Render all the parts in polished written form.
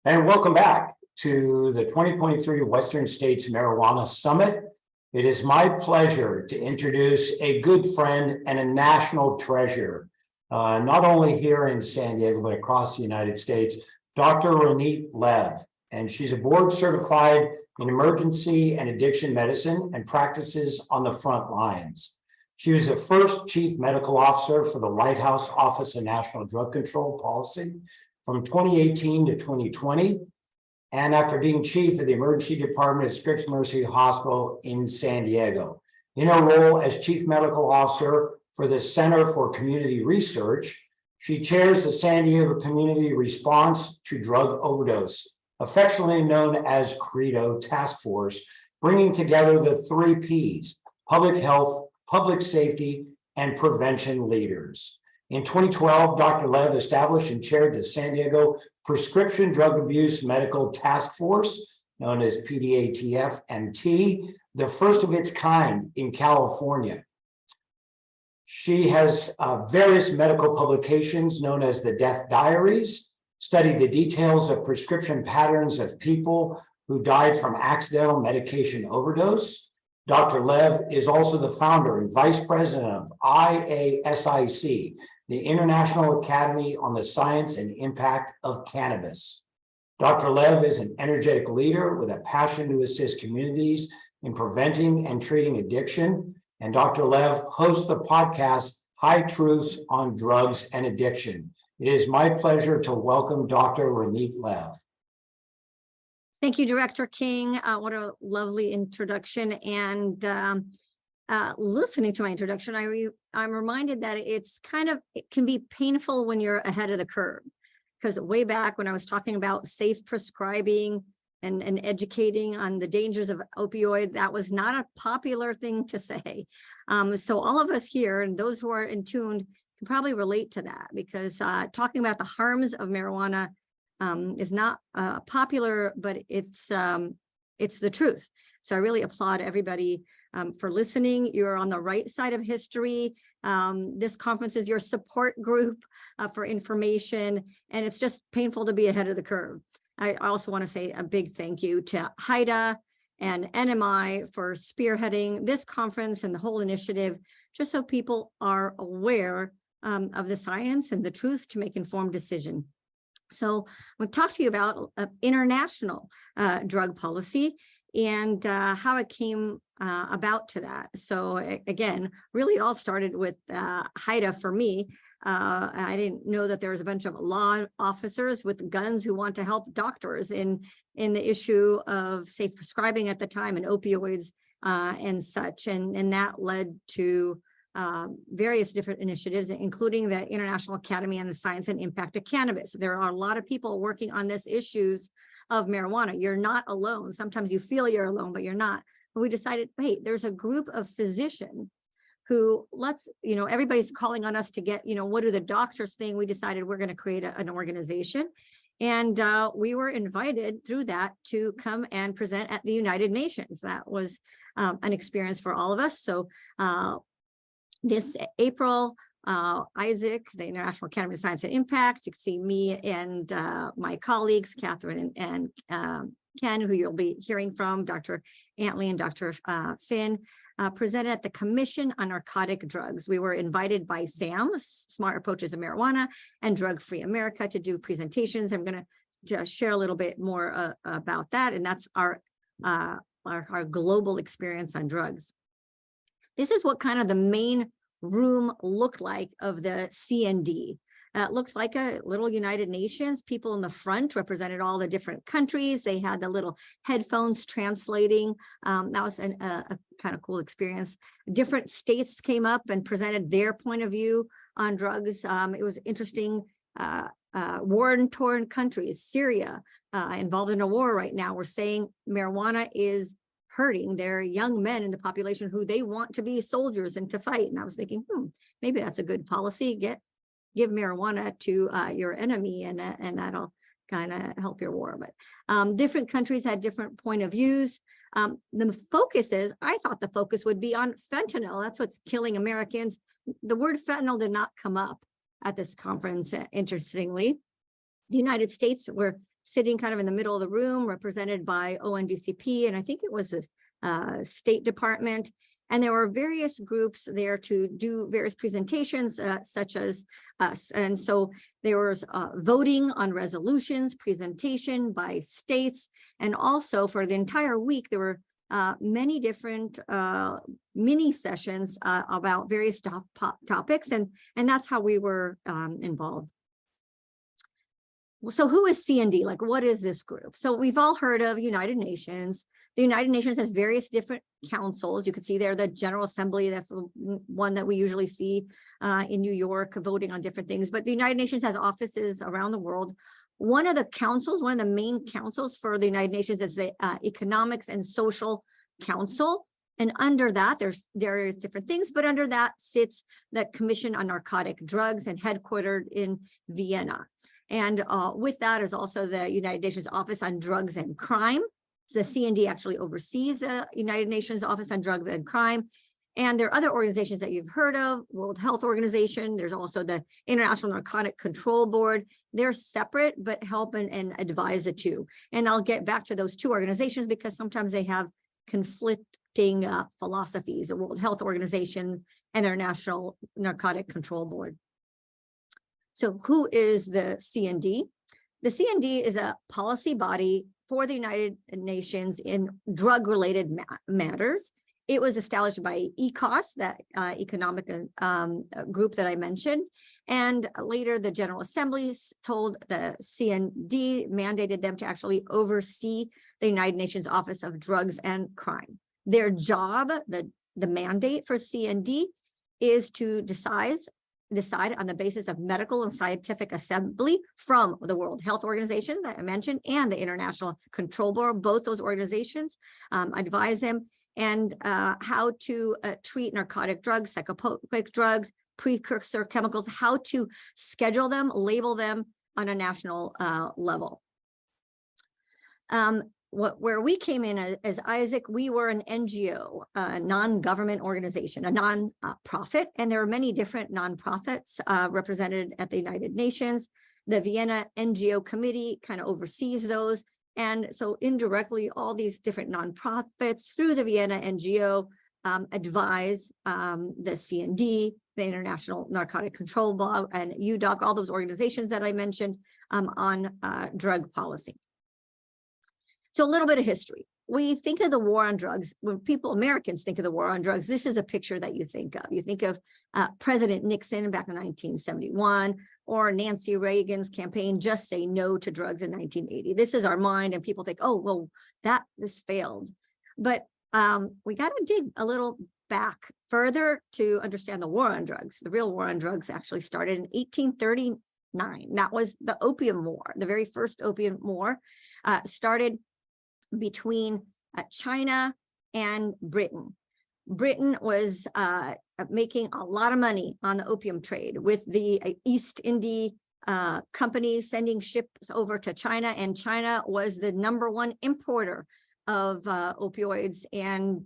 And welcome back to the 2023 Western States Marijuana Summit. It is my pleasure to introduce a good friend and a national treasure, not only here in San Diego, but across the United States, Dr. Roneet Lev. And she's a board certified in emergency and addiction medicine and practices on the front lines. She was the first chief medical officer for the White House Office of National Drug Control Policy from 2018 to 2020. And after being chief of the emergency department at Scripps Mercy Hospital in San Diego. In her role as chief medical officer for the Center for Community Research, she chairs the San Diego Community Response to Drug Overdose, affectionately known as CREDO Task Force, bringing together the 3 Ps: public health, public safety, and prevention leaders. In 2012, Dr. Lev established and chaired the San Diego Prescription Drug Abuse Medical Task Force, known as PDATF-MT, the first of its kind in California. She has various medical publications known as the Death Diaries, studied the details of prescription patterns of people who died from accidental medication overdose. Dr. Lev is also the founder and vice president of IASIC, the International Academy on the Science and Impact of Cannabis. Dr. Lev is an energetic leader with a passion to assist communities in preventing and treating addiction. And Dr. Lev hosts the podcast, High Truths on Drugs and Addiction. It is my pleasure to welcome Dr. Roneet Lev. Thank you, Director King. What a lovely introduction. And listening to my introduction, I'm reminded that it can be painful when you're ahead of the curve. Because way back when I was talking about safe prescribing and educating on the dangers of opioid, that was not a popular thing to say. So all of us here and those who are in tune can probably relate to that, because talking about the harms of marijuana is not popular, but it's the truth. So I really applaud everybody for listening. You're on the right side of history. This conference is your support group for information, and it's just painful to be ahead of the curve. I also want to say a big thank you to HIDA and NMI for spearheading this conference and the whole initiative, just so people are aware of the science and the truth to make informed decision. So I'm going to talk to you about international drug policy and how it came about to that. So again, really it all started with HIDA for me. I didn't know that there was a bunch of law officers with guns who want to help doctors in the issue of safe prescribing at the time and opioids and such. And that led to various different initiatives, including the International Academy on the Science and Impact of Cannabis. There are a lot of people working on this issues of marijuana. You're not alone. Sometimes you feel you're alone, but you're not. But we decided, hey, there's a group of physicians who everybody's calling on us to get, what do the doctors think? We decided we're going to create an organization. And we were invited through that to come and present at the United Nations. That was an experience for all of us. So this April, ISAC, the International Academy of Science and Impact, you can see me and my colleagues, Catherine and Ken, who you'll be hearing from, Dr. Antley and Dr. Finn, presented at the Commission on Narcotic Drugs. We were invited by SAM, Smart Approaches of Marijuana, and Drug Free America to do presentations. I'm going to just share a little bit more about that, and that's our global experience on drugs. This is what kind of the main room looked like of the CND. It looked like a little United Nations. People in the front represented all the different countries. They had the little headphones translating. That was a kind of cool experience. Different states came up and presented their point of view on drugs. It was interesting. War-torn countries, Syria, involved in a war right now, were saying marijuana is hurting their young men in the population who they want to be soldiers and to fight. And I was thinking, maybe that's a good policy. Give marijuana to your enemy, and that'll kind of help your war. But different countries had different point of views. The focus is, I thought the focus would be on fentanyl. That's what's killing Americans. The word fentanyl did not come up at this conference, interestingly. The United States were sitting kind of in the middle of the room, represented by ONDCP, and I think it was the State Department. And there were various groups there to do various presentations, such as us. And so there was voting on resolutions, presentation by states, and also for the entire week, there were many different mini sessions about various topics, and that's how we were involved. So who is CND? Like, what is this group? So we've all heard of United Nations. The United Nations has various different councils. You can see there the General Assembly, that's one that we usually see in New York, voting on different things. But the United Nations has offices around the world. One of the councils, one of the main councils for the United Nations is the Economics and Social Council. And under that, there is different things, but under that sits the Commission on Narcotic Drugs, and headquartered in Vienna. And with that is also the United Nations Office on Drugs and Crime. So the CND actually oversees the United Nations Office on Drugs and Crime. And there are other organizations that you've heard of, World Health Organization. There's also the International Narcotic Control Board. They're separate, but help and advise the two. And I'll get back to those two organizations because sometimes they have conflicting philosophies, the World Health Organization and their National Narcotic Control Board. So who is the CND? The CND is a policy body for the United Nations in drug-related matters. It was established by ECOS, that economic group that I mentioned. And later the General Assembly told the CND, mandated them to actually oversee the United Nations Office of Drugs and Crime. Their job, the mandate for CND, is to decide on the basis of medical and scientific assembly from the World Health Organization that I mentioned and the International Control Board. Both those organizations advise them and how to treat narcotic drugs, psychotropic drugs, precursor chemicals, how to schedule them, label them on a national level. Where we came in as Isaac, we were an NGO, a non-government organization, a non-profit, and there are many different nonprofits represented at the United Nations. The Vienna NGO Committee kind of oversees those. And so indirectly, all these different nonprofits through the Vienna NGO advise the CND, the International Narcotic Control Board, and UDOC, all those organizations that I mentioned on drug policy. So a little bit of history. We think of the war on drugs, when Americans think of the war on drugs, this is a picture that you think of. You think of President Nixon back in 1971, or Nancy Reagan's campaign, Just Say No to Drugs in 1980. This is our mind, and people think, oh, well, this failed. But we got to dig a little back further to understand the war on drugs. The real war on drugs actually started in 1839. That was the Opium War. The very first Opium War started between China and Britain. Britain was making a lot of money on the opium trade with the East India Company sending ships over to China, and China was the #1 importer of opioids. And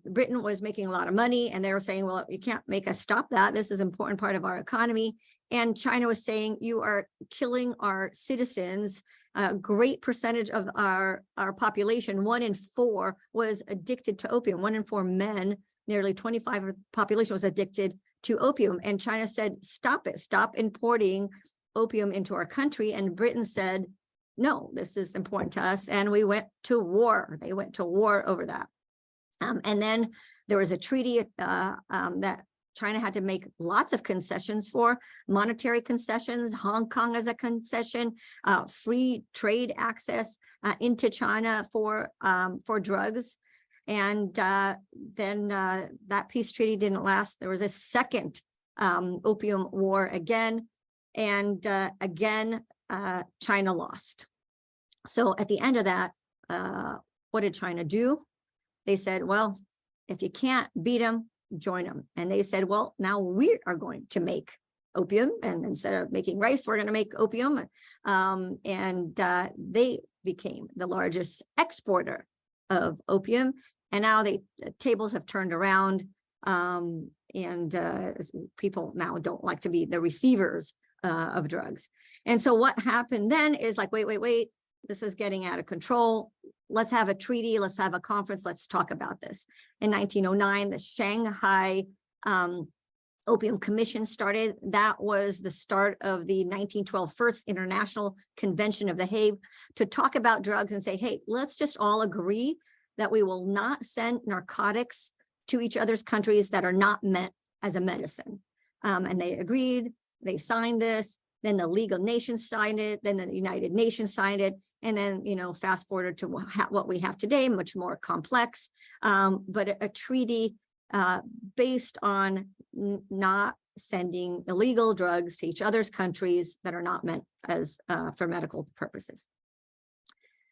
Britain was making a lot of money, and they were saying, well, you can't make us stop that. This is an important part of our economy. And China was saying, you are killing our citizens. A great percentage of our population, 1 in 4, was addicted to opium. 1 in 4 men, nearly 25% of the population was addicted to opium. And China said, stop it, stop importing opium into our country. And Britain said, no, this is important to us. And we went to war. They went to war over that. And then there was a treaty that China had to make lots of concessions for, monetary concessions, Hong Kong as a concession, free trade access into China for drugs. And then that peace treaty didn't last. There was a second opium war again, and again, China lost. So at the end of that, what did China do? They said, well, if you can't beat them, join them. And they said, well, now we are going to make opium, and instead of making rice, we're going to make opium. They became the largest exporter of opium. And now the tables have turned around, and people now don't like to be the receivers of drugs. And so what happened then is like, wait, this is getting out of control. Let's have a treaty. Let's have a conference. Let's talk about this. In 1909, the Shanghai Opium Commission started. That was the start of the 1912 First International Convention of The Hague to talk about drugs and say, hey, let's just all agree that we will not send narcotics to each other's countries that are not meant as a medicine. And they agreed, they signed this, then the League of Nations signed it, then the United Nations signed it, and then, fast forward to what we have today, much more complex, but a treaty based on not sending illegal drugs to each other's countries that are not meant as for medical purposes.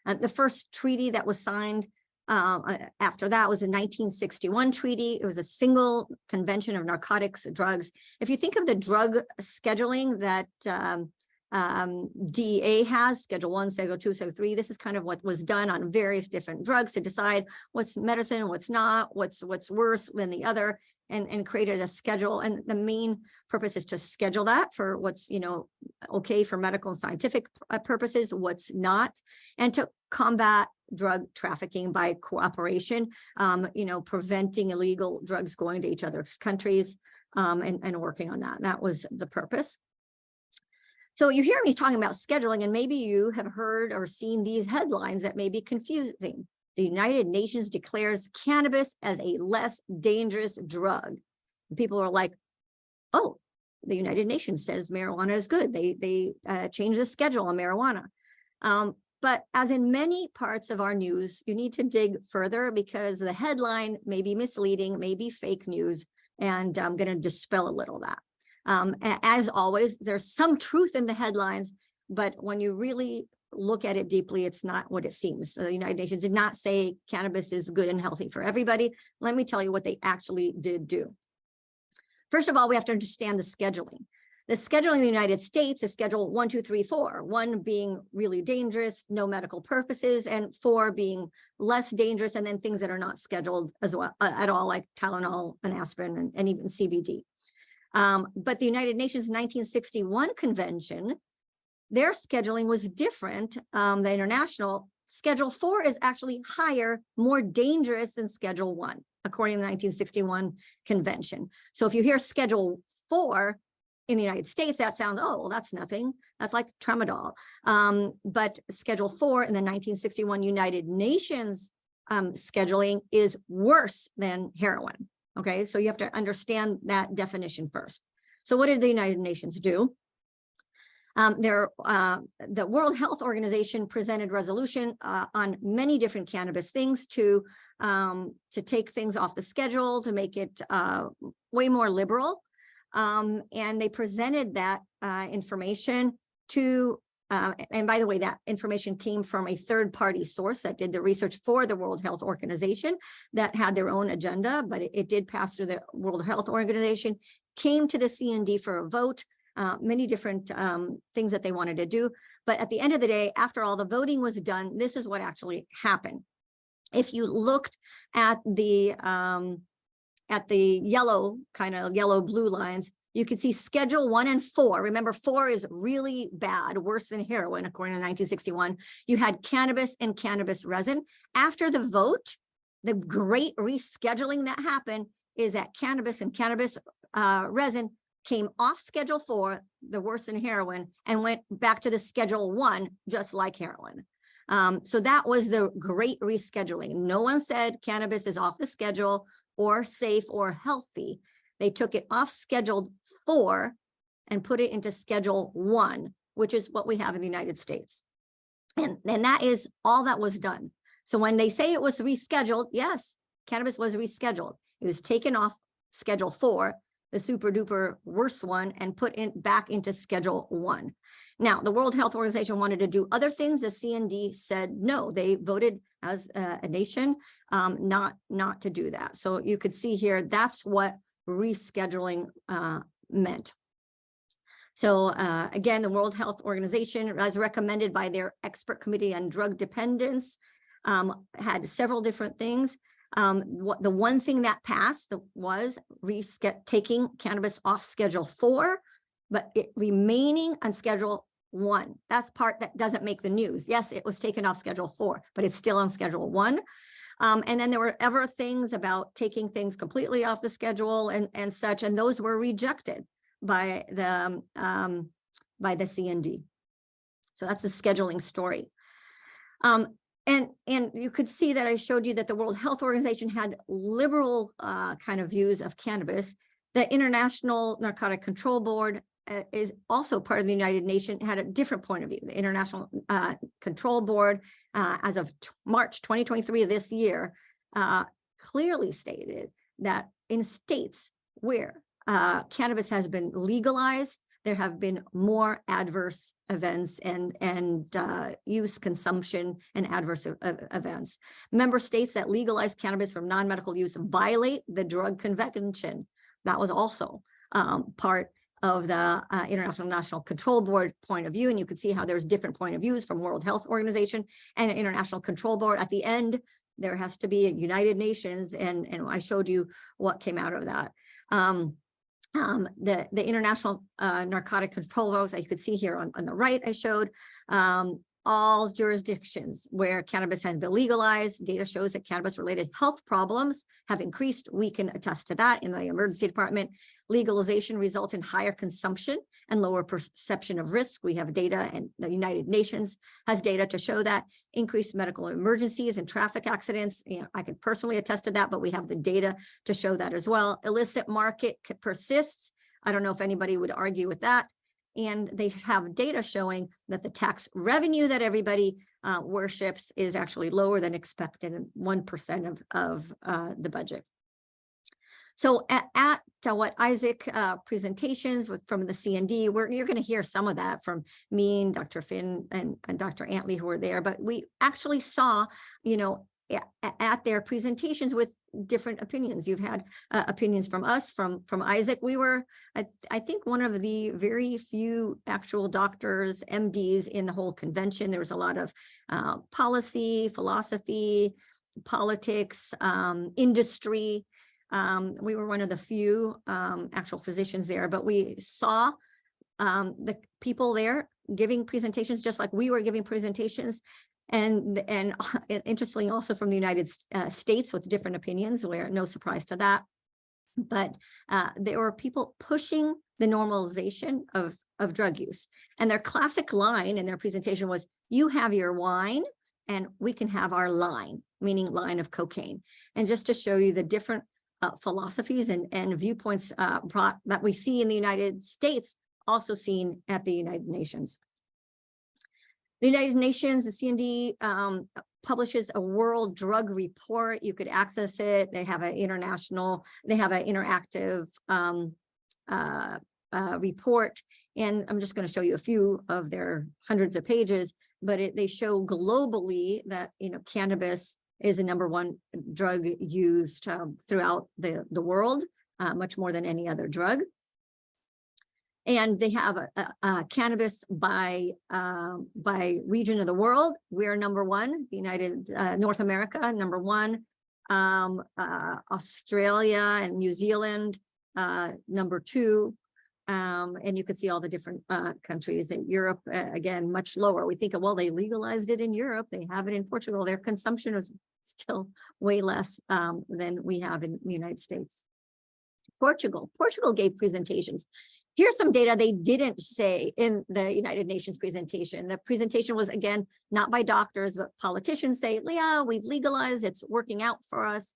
The first treaty that was signed after that was a 1961 treaty. It was a single convention of narcotics, drugs. If you think of the drug scheduling that DEA has, Schedule 1, Schedule 2, Schedule 3, this is kind of what was done on various different drugs to decide what's medicine, what's not, what's worse than the other, and created a schedule. And the main purpose is to schedule that for what's, okay for medical and scientific purposes, what's not, and to combat drug trafficking by cooperation, preventing illegal drugs going to each other's countries, and working on that. That was the purpose. So you hear me talking about scheduling, and maybe you have heard or seen these headlines that may be confusing. The United Nations declares cannabis as a less dangerous drug. People are like, oh, the United Nations says marijuana is good. They changed the schedule on marijuana. But as in many parts of our news, you need to dig further because the headline may be misleading, may be fake news, and I'm going to dispel a little of that. As always, there's some truth in the headlines, but when you really look at it deeply, it's not what it seems. So the United Nations did not say cannabis is good and healthy for everybody. Let me tell you what they actually did do. First of all, we have to understand the scheduling. The scheduling in the United States is Schedule 1, 2, 3, 4. 1 being really dangerous, no medical purposes, and 4 being less dangerous, and then things that are not scheduled as well at all, like Tylenol and aspirin and even CBD. But the United Nations 1961 convention, their scheduling was different. The international Schedule 4 is actually higher, more dangerous than Schedule 1, according to the 1961 convention. So if you hear Schedule 4 in the United States, that sounds, oh, well, that's nothing. That's like tramadol. But Schedule 4 in the 1961 United Nations scheduling is worse than heroin. Okay, so you have to understand that definition first. So what did the United Nations do? The World Health Organization presented resolution on many different cannabis things to take things off the schedule, to make it way more liberal. And they presented that information to, and by the way, that information came from a third-party source that did the research for the World Health Organization that had their own agenda, but it did pass through the World Health Organization, came to the CND for a vote, many different things that they wanted to do. But at the end of the day, after all the voting was done, this is what actually happened. If you looked at the yellow, kind of yellow-blue lines, you can see Schedule 1 and 4. Remember, 4 is really bad, worse than heroin, according to 1961. You had cannabis and cannabis resin. After the vote, the great rescheduling that happened is that cannabis and cannabis resin came off Schedule 4, the worse than heroin, and went back to the Schedule 1, just like heroin. So that was the great rescheduling. No one said cannabis is off the schedule or safe or healthy. They took it off Schedule 4 and put it into Schedule 1, which is what we have in the United States. And that is all that was done. So when they say it was rescheduled, yes, cannabis was rescheduled. It was taken off Schedule 4, the super duper worse one, and put in back into Schedule 1. Now, the World Health Organization wanted to do other things. The CND said no. They voted as a nation not to do that. So you could see here, that's what rescheduling meant. So again, the World Health Organization, as recommended by their expert committee on drug dependence, had several different things. The one thing that passed was taking cannabis off Schedule 4, but it remaining on Schedule 1. That's part that doesn't make the news. Yes, it was taken off Schedule 4, but it's still on Schedule 1. And then there were ever things about taking things completely off the schedule and such, and those were rejected by the CND. So that's the scheduling story. And you could see that I showed you that the World Health Organization had liberal kind of views of cannabis. The International Narcotic Control Board is also part of the United Nations, had a different point of view. The International Control Board, as of March 2023 of this year, clearly stated that in states where cannabis has been legalized, there have been more adverse events and use, consumption, and adverse events. Member states that legalize cannabis for non-medical use violate the Drug Convention. That was also part of the International National Control Board point of view. And you can see how there's different point of views from World Health Organization and International Control Board. At the end, there has to be a United Nations, and I showed you what came out of that. The International Narcotic Control Board, you could see here on the right, I showed all jurisdictions where cannabis has been legalized. Data shows that cannabis-related health problems have increased. We can attest to that in the emergency department. Legalization results in higher consumption and lower perception of risk. We have data, and the United Nations has data to show that. Increased medical emergencies and traffic accidents. You know, I can personally attest to that, but we have the data to show that as well. Illicit market persists. I don't know if anybody would argue with that. And they have data showing that the tax revenue that everybody worships is actually lower than expected, and 1% of the budget. So at what Isaac presentations from the CND, you're going to hear some of that from me and Dr. Finn and Dr. Antley, who were there, but we actually saw, you know, at their presentations with different opinions. You've had opinions from us, from Isaac. We were, I think, one of the very few actual doctors, MDs in the whole convention. There was a lot of policy, philosophy, politics, industry. We were one of the few actual physicians there, but we saw the people there giving presentations just like we were giving presentations. And interestingly, also from the United States with different opinions, where no surprise to that. But there were people pushing the normalization of drug use. And their classic line in their presentation was, you have your wine and we can have our line, meaning line of cocaine. And just to show you the different philosophies and viewpoints that we see in the United States, also seen at the United Nations. The United Nations, the CND, publishes a World Drug Report. You could access it. They have an interactive report. And I'm just going to show you a few of their hundreds of pages, but they show globally that, you know, cannabis is the #1 drug used throughout the world, much more than any other drug. And they have a cannabis by region of the world. We're #1, the North America, #1, Australia and New Zealand, #2. And you can see all the different countries. In Europe, again, much lower. We think, well, they legalized it in Europe. They have it in Portugal. Their consumption is still way less than we have in the United States. Portugal gave presentations. Here's some data they didn't say in the United Nations presentation. The presentation was, again, not by doctors, but politicians say, yeah, we've legalized, it's working out for us.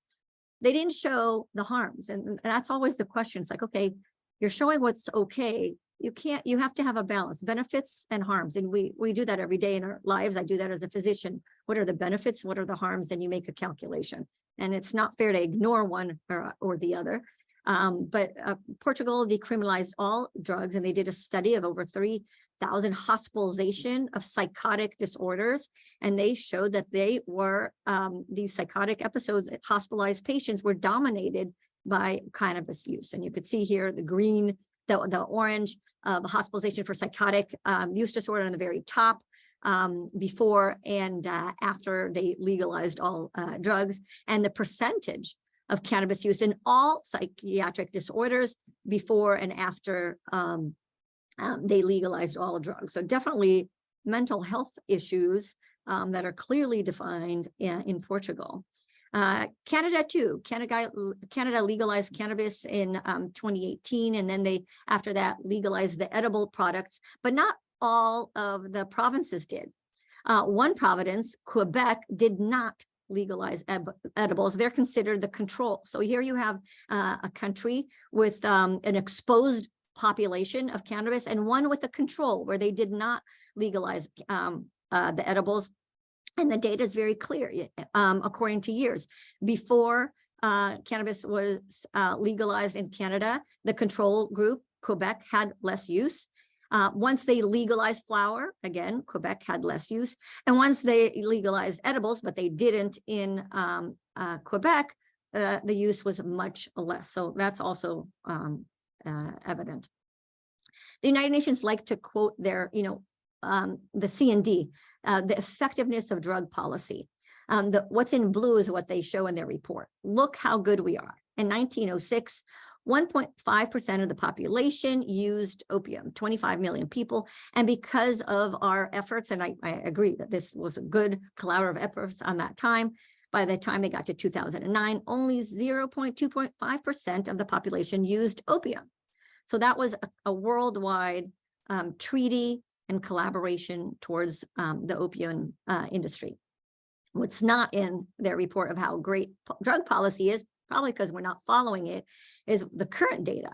They didn't show the harms. And that's always the question. It's like, okay, you're showing what's okay. You have to have a balance, benefits and harms. And we do that every day in our lives. I do that as a physician. What are the benefits? What are the harms? And you make a calculation. And it's not fair to ignore one or the other. But Portugal decriminalized all drugs, and they did a study of over 3,000 hospitalization of psychotic disorders. And they showed that they were, these psychotic episodes, hospitalized patients were dominated by cannabis use. And you could see here the green, the orange, the hospitalization for psychotic use disorder on the very top, before and after they legalized all drugs, and the percentage of cannabis use in all psychiatric disorders before and after they legalized all drugs. So definitely mental health issues that are clearly defined in Portugal. Canada too. Canada legalized cannabis in 2018, and then they, after that, legalized the edible products, but not all of the provinces did. One province, Quebec, did not legalize edibles. They're considered the control. So here you have a country with an exposed population of cannabis and one with a control where they did not legalize the edibles. And the data is very clear, according to years. Before cannabis was legalized in Canada, the control group, Quebec, had less use. Once they legalized flower, again, Quebec had less use. And once they legalized edibles, but they didn't in Quebec, the use was much less. So that's also evident. The United Nations like to quote their, the C&D, the effectiveness of drug policy. What's in blue is what they show in their report. Look how good we are. In 1906, 1.5% of the population used opium, 25 million people. And because of our efforts, and I agree that this was a good collaborative efforts on that time, by the time they got to 2009, only 0.2.5% of the population used opium. So that was a worldwide treaty and collaboration towards the opium industry. What's not in their report of how great drug policy is, probably because we're not following it, is the current data,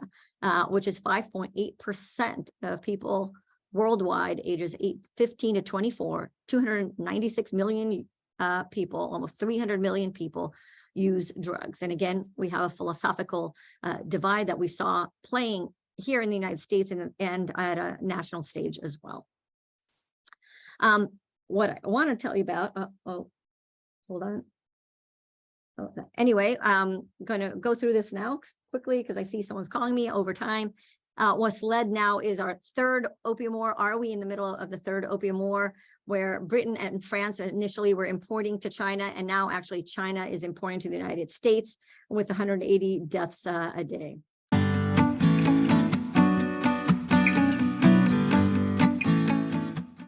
which is 5.8% of people worldwide, ages 15 to 24, 296 million people, almost 300 million people use drugs. And again, we have a philosophical divide that we saw playing here in the United States and at a national stage as well. What I want to tell you about, hold on. Anyway, I'm going to go through this now quickly because I see someone's calling me over time. What's led now is our third opium war. Are we in the middle of the third opium war, where Britain and France initially were importing to China, and now actually China is importing to the United States with 180 deaths a day.